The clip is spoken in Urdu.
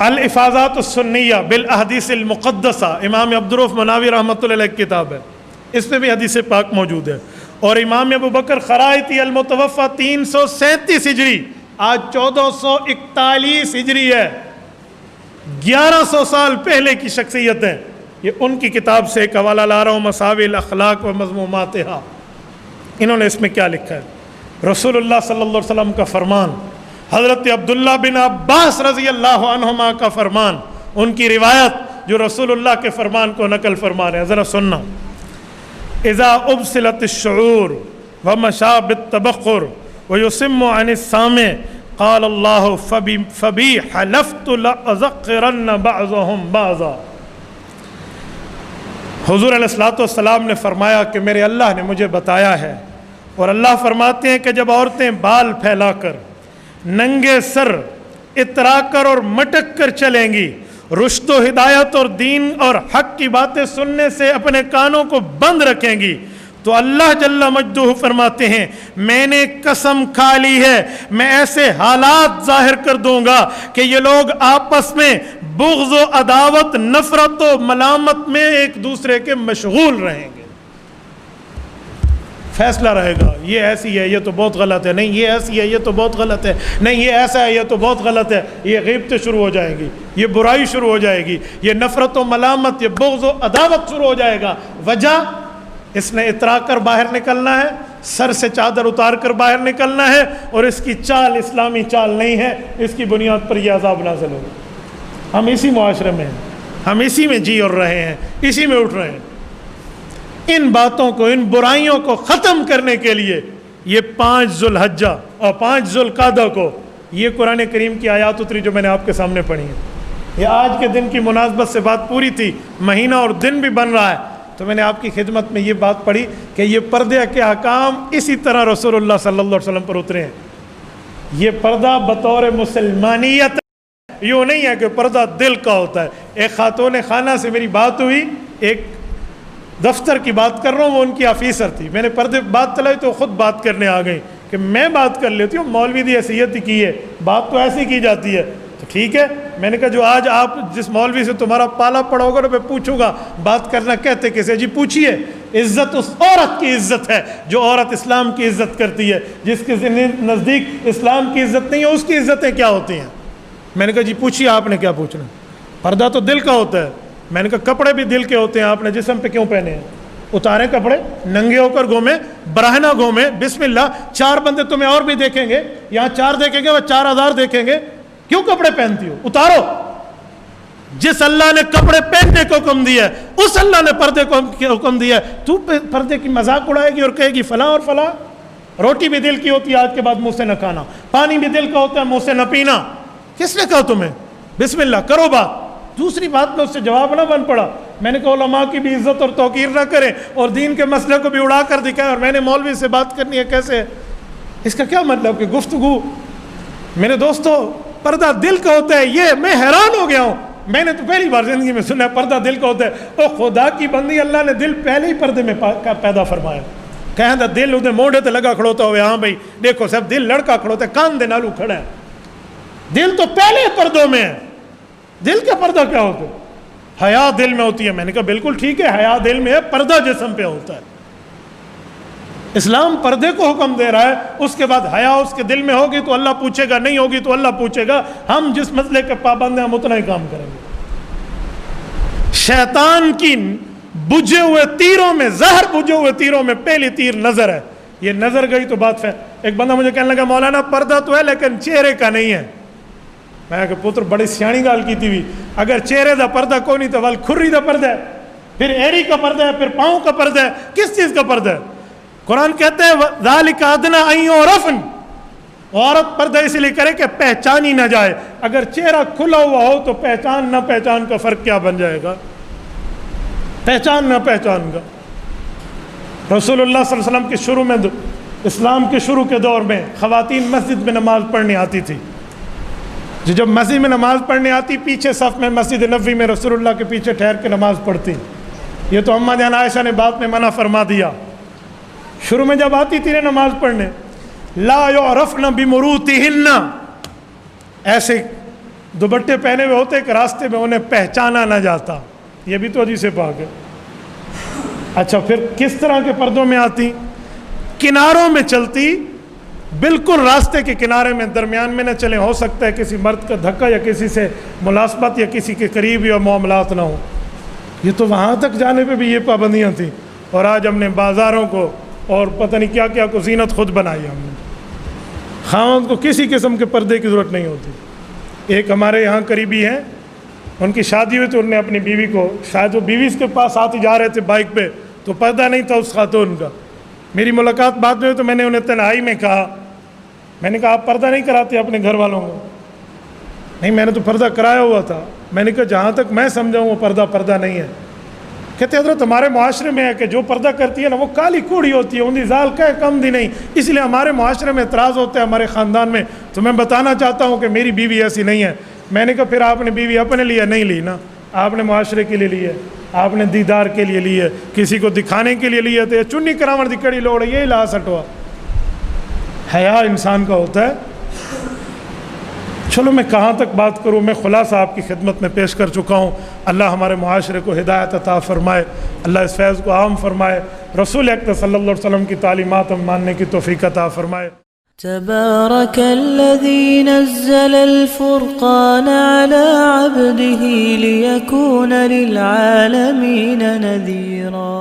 الافاضات السنیہ بالاحادیث المقدسہ، امام عبدالرؤف مناوی رحمۃ اللہ علیہ کی کتاب ہے، اس میں بھی حدیث پاک موجود ہے۔ اور امام ابو بکر خرائطی المتوفہ 337 ہجری، آج 1441 ہجری ہے، 1100 سال پہلے کی شخصیت ہیں۔ یہ ان کی کتاب سے ایک حوالہ لا رہا ہوں، مساوی الاخلاق و مذموماتہا۔ انہوں نے اس میں کیا لکھا ہے؟ رسول اللہ صلی اللہ علیہ وسلم کا فرمان، حضرت عبداللہ بن عباس رضی اللہ عنہما کا فرمان، ان کی روایت جو رسول اللہ کے فرمان کو نقل فرما رہے ہیں، ذرا سننا۔ اذا ابسلت الشعور ومشى بالتبخر ويسم عن السامع قال الله فبي حلفت لأذقرن بعضهم بعضا۔ حضور علیہ الصلوۃ والسلام نے فرمایا کہ میرے اللہ نے مجھے بتایا ہے، اور اللہ فرماتے ہیں کہ جب عورتیں بال پھیلا کر، ننگے سر اترا کر اور مٹک کر چلیں گی، رشد و ہدایت اور دین اور حق کی باتیں سننے سے اپنے کانوں کو بند رکھیں گی، تو اللہ جل مجدہ فرماتے ہیں میں نے قسم کھا لی ہے، میں ایسے حالات ظاہر کر دوں گا کہ یہ لوگ آپس میں بغض و عداوت، نفرت و ملامت میں ایک دوسرے کے مشغول رہیں گے۔ فیصلہ رہے گا، یہ ایسی ہے، یہ تو بہت غلط ہے، نہیں یہ ایسی ہے، یہ تو بہت غلط ہے، نہیں یہ ایسا ہے، یہ تو بہت غلط ہے۔ یہ غیبتیں شروع ہو جائیں گی، یہ برائی شروع ہو جائے گی، یہ نفرت و ملامت، یہ بغض و عداوت شروع ہو جائے گا۔ وجہ، اس نے اترا کر باہر نکلنا ہے، سر سے چادر اتار کر باہر نکلنا ہے، اور اس کی چال اسلامی چال نہیں ہے، اس کی بنیاد پر یہ عذاب نازل ہوگا۔ ہم اسی معاشرے میں ہیں، ہم اسی میں جی اور رہے ہیں، اسی میں اٹھ رہے ہیں۔ ان باتوں کو، ان برائیوں کو ختم کرنے کے لیے یہ 5 ذوالحجہ اور 5 ذوالقعدہ کو یہ قرآن کریم کی آیات اتری جو میں نے آپ کے سامنے پڑھی ہیں۔ یہ آج کے دن کی مناسبت سے بات پوری تھی، مہینہ اور دن بھی بن رہا ہے، تو میں نے آپ کی خدمت میں یہ بات پڑھی کہ یہ پردے کے احکام اسی طرح رسول اللہ صلی اللہ علیہ وسلم پر اترے ہیں۔ یہ پردہ بطور مسلمانیت، یوں نہیں ہے کہ پردہ دل کا ہوتا ہے۔ ایک خاتون خانہ سے میری بات ہوئی، ایک دفتر کی بات کر رہا ہوں، وہ ان کی آفیسر تھی، میں نے پردے بات چلائی تو خود بات کرنے آ گئی کہ میں بات کر لیتی ہوں، مولوی دی حیثیت کی ہے، بات تو ایسی کی جاتی ہے۔ تو ٹھیک ہے، میں نے کہا جو آج آپ جس مولوی سے تمہارا پالا پڑا ہوگا تو میں پوچھوں گا بات کرنا کہتے کسے؟ جی پوچھیے۔ عزت اس عورت کی عزت ہے جو عورت اسلام کی عزت کرتی ہے، جس کے نزدیک اسلام کی عزت نہیں ہے اس کی عزتیں کیا ہوتی ہیں؟ میں نے کہا جی پوچھیے، آپ نے کیا پوچھنا؟ پردہ تو دل کا ہوتا ہے۔ میں نے کہا کپڑے بھی دل کے ہوتے ہیں، آپ نے جسم پہ کیوں پہنے ہیں؟ اتاریں کپڑے، ننگے ہو کر گھومیں، براہنہ گھومیں، بسم اللہ، 4 بندے تمہیں اور بھی دیکھیں گے، یہاں 4 دیکھیں گے، وہ 4000 دیکھیں گے، کیوں کپڑے پہنتی ہو؟ اتارو۔ جس اللہ نے کپڑے پہننے کو حکم دیا ہے اس اللہ نے پردے کو حکم دیا ہے، تو پردے کی مذاق اڑائے گی اور کہے گی فلاں اور فلاں؟ روٹی بھی دل کی ہوتی ہے، آج کے بعد منہ سے نہ کھانا، پانی بھی دل کا ہوتا ہے، منہ سے نہ پینا۔ کس نے کہا تمہیں؟ بسم اللہ کرو بات۔ دوسری بات میں اس سے جواب نہ بن پڑا۔ میں نے کہا علماء کی بھی عزت اور توقیر نہ کریں اور دین کے مسئلے کو بھی اڑا کر دکھائیں، اور میں نے مولوی سے بات کرنی ہے کیسے؟ اس کا کیا مطلب کہ گفتگو؟ میرے دوستو، پردہ دل کا ہوتا ہے، یہ میں حیران ہو گیا ہوں، میں نے تو پہلی بار زندگی میں سنا پردہ دل کا ہوتا ہے۔ او خدا کی بندی، اللہ نے دل پہلے ہی پردے میں پیدا فرمایا۔ کہیں دا دل ادھر موڑے تے لگا کھڑوتا ہوئے، ہاں بھائی دیکھو صاحب دل لڑکا کھڑوتا ہے، کان دے نالو کھڑا ہے، دل تو پہلے پردوں میں ہے۔ دل کا پردہ کیا ہوتا ہے؟ حیا دل میں ہوتی ہے۔ میں نے کہا بالکل ٹھیک ہے، حیا دل میں ہے، پردہ جسم پہ ہوتا ہے۔ اسلام پردے کو حکم دے رہا ہے، اس کے بعد حیا اس کے دل میں ہوگی تو اللہ پوچھے گا، نہیں ہوگی تو اللہ پوچھے گا۔ ہم جس مسئلے کے پابند ہیں ہم اتنا ہی کام کریں گے۔ شیطان کی بجھے ہوئے تیروں میں، زہر بجھے ہوئے تیروں میں پہلی تیر نظر ہے۔ یہ نظر گئی تو بات ایک بندہ مجھے کہنے لگا مولانا پردہ تو ہے لیکن چہرے کا نہیں ہے۔ میں نے کہا پتر بڑی سیانی گال کی تھی، اگر چہرے دا پردہ کوئی نہیں تو وال کھری دا پردہ ہے، پھر ایڑی کا پردہ ہے، پھر پاؤں کا پردہ ہے، کس چیز کا پردہ ہے؟ قرآن کہتے ہیں ذالک ادنی ان یعرفن، عورت پردہ اس لیے کرے کہ پہچانی نہ جائے۔ اگر چہرہ کھلا ہوا ہو تو پہچان نہ پہچان کا فرق کیا بن جائے گا؟ پہچان نہ پہچان کا۔ رسول اللہ صلی اللہ علیہ وسلم کے شروع میں، اسلام کے شروع کے دور میں خواتین مسجد میں نماز پڑھنے آتی تھی۔ جب مسجد میں نماز پڑھنے آتی، پیچھے صف میں مسجد نبوی میں رسول اللہ کے پیچھے ٹھہر کے نماز پڑھتی۔ یہ تو اماں جان عائشہ نے بعد میں منع فرما دیا۔ شروع میں جب آتی تھی نماز پڑھنے، لا یعرفن بمروتہن، ایسے دوپٹے پہنے ہوئے ہوتے کہ راستے میں انہیں پہچانا نہ جاتا، یہ بھی تو حدیث پاک ہے۔ اچھا پھر کس طرح کے پردوں میں آتی؟ کناروں میں چلتی، بالکل راستے کے کنارے میں، درمیان میں نہ چلیں، ہو سکتا ہے کسی مرد کا دھکا یا کسی سے ملاسبت یا کسی کے قریب یا معاملات نہ ہو۔ یہ تو وہاں تک جانے پہ بھی یہ پابندیاں تھیں، اور آج ہم نے بازاروں کو اور پتہ نہیں کیا کیا کو زینت خود بنائی ہم نے۔ خاوند کو کسی قسم کے پردے کی ضرورت نہیں ہوتی۔ ایک ہمارے یہاں قریبی ہیں، ان کی شادی ہوئی تو انہوں نے اپنی بیوی کو، شاید وہ بیوی اس کے پاس آتے جا رہے تھے بائک پہ، تو پردہ نہیں تھا اس خاتون کا۔ میری ملاقات بعد میں ہوئی تو میں نے انہیں تنہائی میں کہا، میں نے کہا آپ پردہ نہیں کراتے اپنے گھر والوں کو؟ نہیں میں نے تو پردہ کرایا ہوا تھا۔ میں نے کہا جہاں تک میں سمجھا ہوں وہ پردہ نہیں ہے۔ کہتے حضرت ہمارے معاشرے میں ہے کہ جو پردہ کرتی ہے نا وہ کالی کوڑی ہوتی ہے، اندھی زال کا کم دی نہیں، اس لیے ہمارے معاشرے میں اعتراض ہوتا ہے ہمارے خاندان میں۔ تو میں بتانا چاہتا ہوں کہ میری بیوی ایسی نہیں ہے۔ میں نے کہا پھر آپ نے بیوی اپنے لیے نہیں لی نا، آپ نے معاشرے کے لیے لی ہے، آپ نے دیدار کے لیے لی ہے، کسی کو دکھانے کے لیے لی ہے، تو یہ چنی کراوڑ دی کڑی لوڑ ہے، یہی لا سٹوا۔ حیا انسان کا ہوتا ہے۔ چلو میں کہاں تک بات کروں، میں خلاصہ آپ کی خدمت میں پیش کر چکا ہوں۔ اللہ ہمارے معاشرے کو ہدایت عطا فرمائے، اللہ اس فیض کو عام فرمائے، رسول اکرم صلی اللہ علیہ وسلم کی تعلیمات ہم ماننے کی توفیق عطا فرمائے۔ تبارك الذي نزل الفرقان على عبده ليكون للعالمين نذيرا